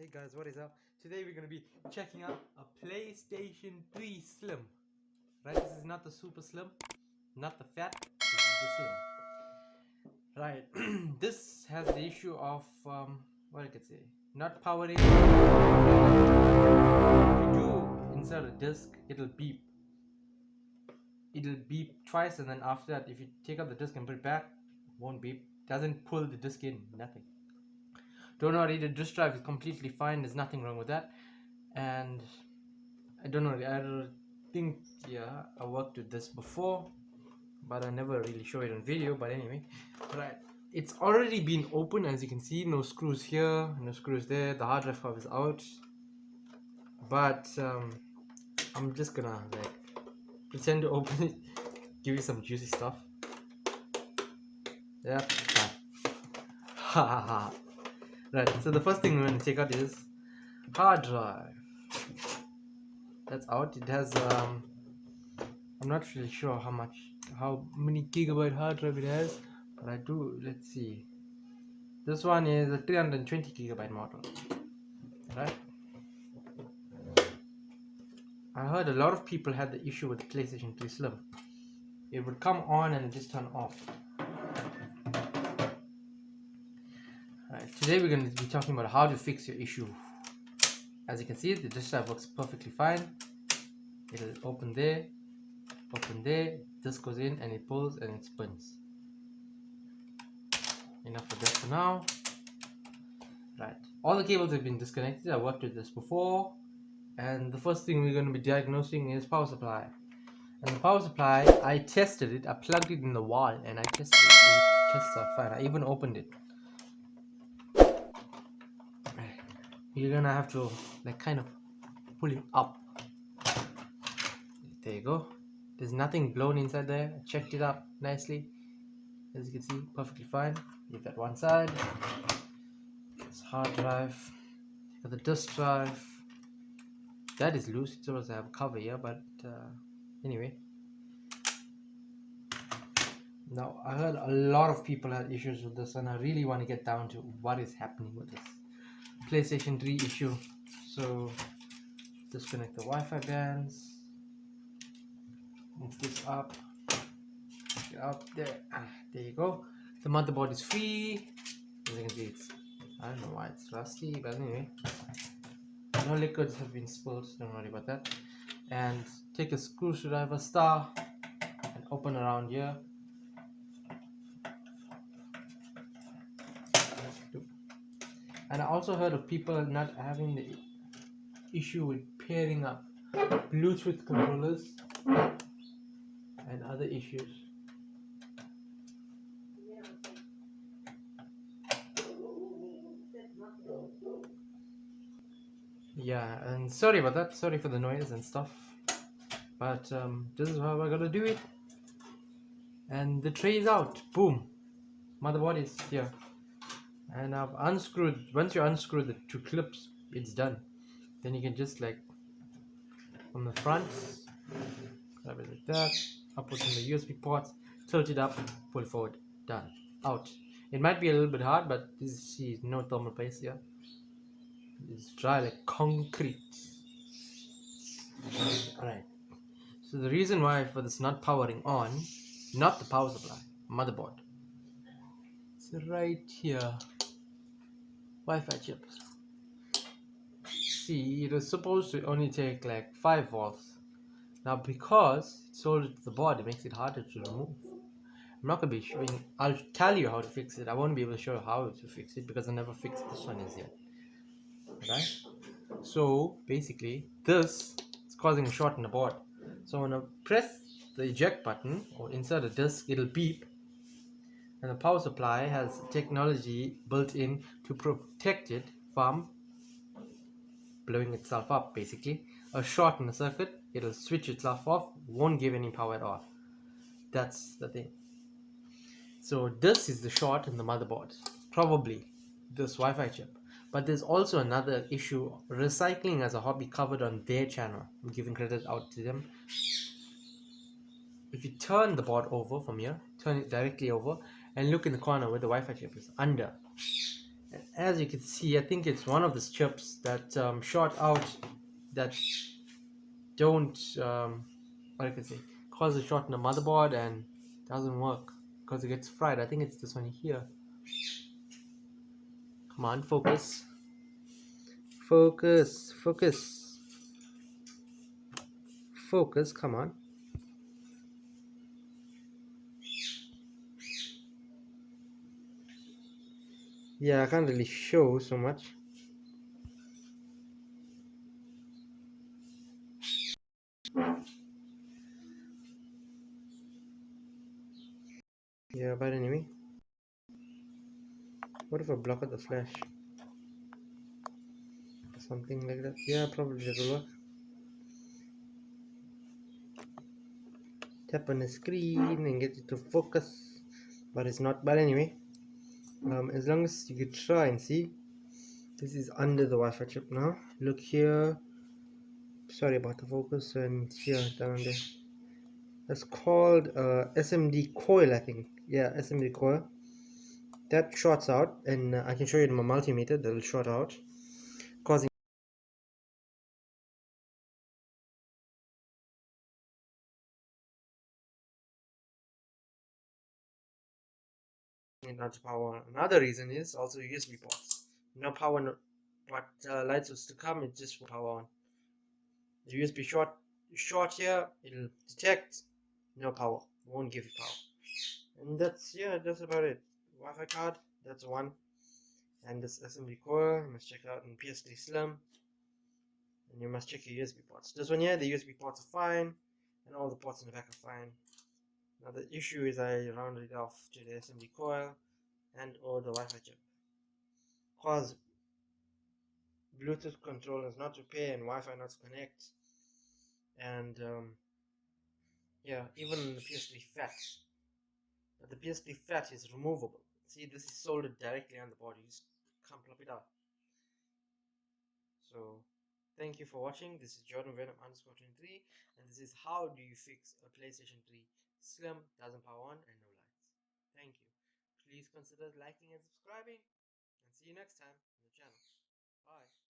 Hey guys, what is up? Today we're going to be checking out a PlayStation 3 Slim. Right, this is not the super slim, not the fat, this is the slim. Right, this has the issue of, what I could say, not powering. If you do insert a disc, it'll beep. It'll beep twice, and then after that, if you take out the disc and put it back, it won't beep. Doesn't pull the disc in, nothing. Don't worry, the disk drive is completely fine, there's nothing wrong with that. And I don't know, I think, yeah, I worked with this before, but I never really show it on video. But anyway, right, it's already been opened, as you can see. No screws here, no screws there. The hard drive cover is out, but I'm just gonna like pretend to open it, give you some juicy stuff. Yep, ha ha ha. Right, so the first thing we're going to take out is hard drive. That's out. It has I'm not really sure how many gigabyte hard drive it has, but I do. Let's see. This one is a 320 gigabyte model, right? I heard a lot of people had the issue with the PlayStation 3 Slim. It would come on and just turn off. Alright, today we're going to be talking about how to fix your issue. As you can see, the disk drive works perfectly fine. It'll open there, this goes in and it pulls and it spins. Enough of that for now. Right, all the cables have been disconnected. I worked with this before, and the first thing we're going to be diagnosing is power supply. And the power supply, I tested it. I plugged it in the wall and I tested it. It tests out fine. I even opened it. You're gonna have to like kind of pull it up. There you go. There's nothing blown inside there. I checked it up nicely. As you can see, perfectly fine. Leave that one side. This hard drive. Got the disk drive. That is loose. It's supposed to have a cover here, but anyway. Now, I heard a lot of people had issues with this, and I really want to get down to what is happening with this PlayStation 3 issue. So, disconnect the Wi-Fi bands. Move this up. There. There you go. The motherboard is free. As you can see, I don't know why it's rusty, but anyway. No liquids have been spilled, don't worry about that. And take a screwdriver star and open around here. And I also heard of people not having the issue with pairing up Bluetooth controllers and other issues. Yeah, and sorry about that. Sorry for the noise and stuff. But this is how we're gonna do it. And the tray is out. Boom. Motherboard is here. And I've unscrewed. Once you unscrew the two clips, it's done. Then you can just like from the front, grab it like that, upwards in the USB ports, tilt it up, pull it forward, done. Out. It might be a little bit hard, but this is no thermal paste here. It's dry like concrete. Alright. So the reason why for this not powering on, not the power supply, motherboard. It's right here. Wi-Fi chip. See, it was supposed to only take like 5 volts. Now because it's soldered to the board, it makes it harder to remove. I'm not going to be showing, I'll tell you how to fix it. I won't be able to show you how to fix it because I never fixed this one as yet. Right? So basically, this is causing a short in the board. So when I press the eject button or insert a disk, it'll beep. And the power supply has technology built in to protect it from blowing itself up. Basically, a short in the circuit, it'll switch itself off, won't give any power at all. That's the thing. So this is the short in the motherboard, probably this Wi-Fi chip. But there's also another issue. Recycling as a hobby covered on their channel. I'm giving credit out to them. If you turn the board over from here, turn it directly over and look in the corner where the Wi-Fi chip is under. as you can see, I think it's one of the chips that short out, that don't what I can say, cause a short in the motherboard and doesn't work because it gets fried. I think it's this one here. Come on, focus, focus, focus, focus. Come on. Yeah, I can't really show so much. Yeah, but anyway, what if I block out the flash? Something like that. Yeah, probably that will work. Tap on the screen and get it to focus, but it's not. But anyway, as long as you could try and see, this is under the Wi-Fi chip now. Look here. Sorry about the focus, and here down there. That's called SMD coil, I think. Yeah, SMD coil. That shorts out, and I can show you in my multimeter. That'll short out, causing it not to power. Another reason is also USB ports. No power, no, but lights was to come. It just will power on. The USB short here. It'll detect. No power. Won't give you power. And that's, yeah, that's about it. Wi-Fi card. That's one. And this SMD coil, you must check it out in PS3 Slim. And you must check your USB ports. This one here, the USB ports are fine, and all the ports in the back are fine. Now the issue is I rounded it off to the SMD coil and or the Wi-Fi chip. Cause Bluetooth controllers not to pair and Wi-Fi not to connect. And yeah, even the PS3 FAT. But the PS3 FAT is removable. See, this is soldered directly on the body. You just can't plop it out. So thank you for watching. This is Jordan Venom _23, and this is how do you fix a PlayStation 3 Slim doesn't power on and no lights. Thank you. Please consider liking and subscribing, and see you next time on the channel. Bye.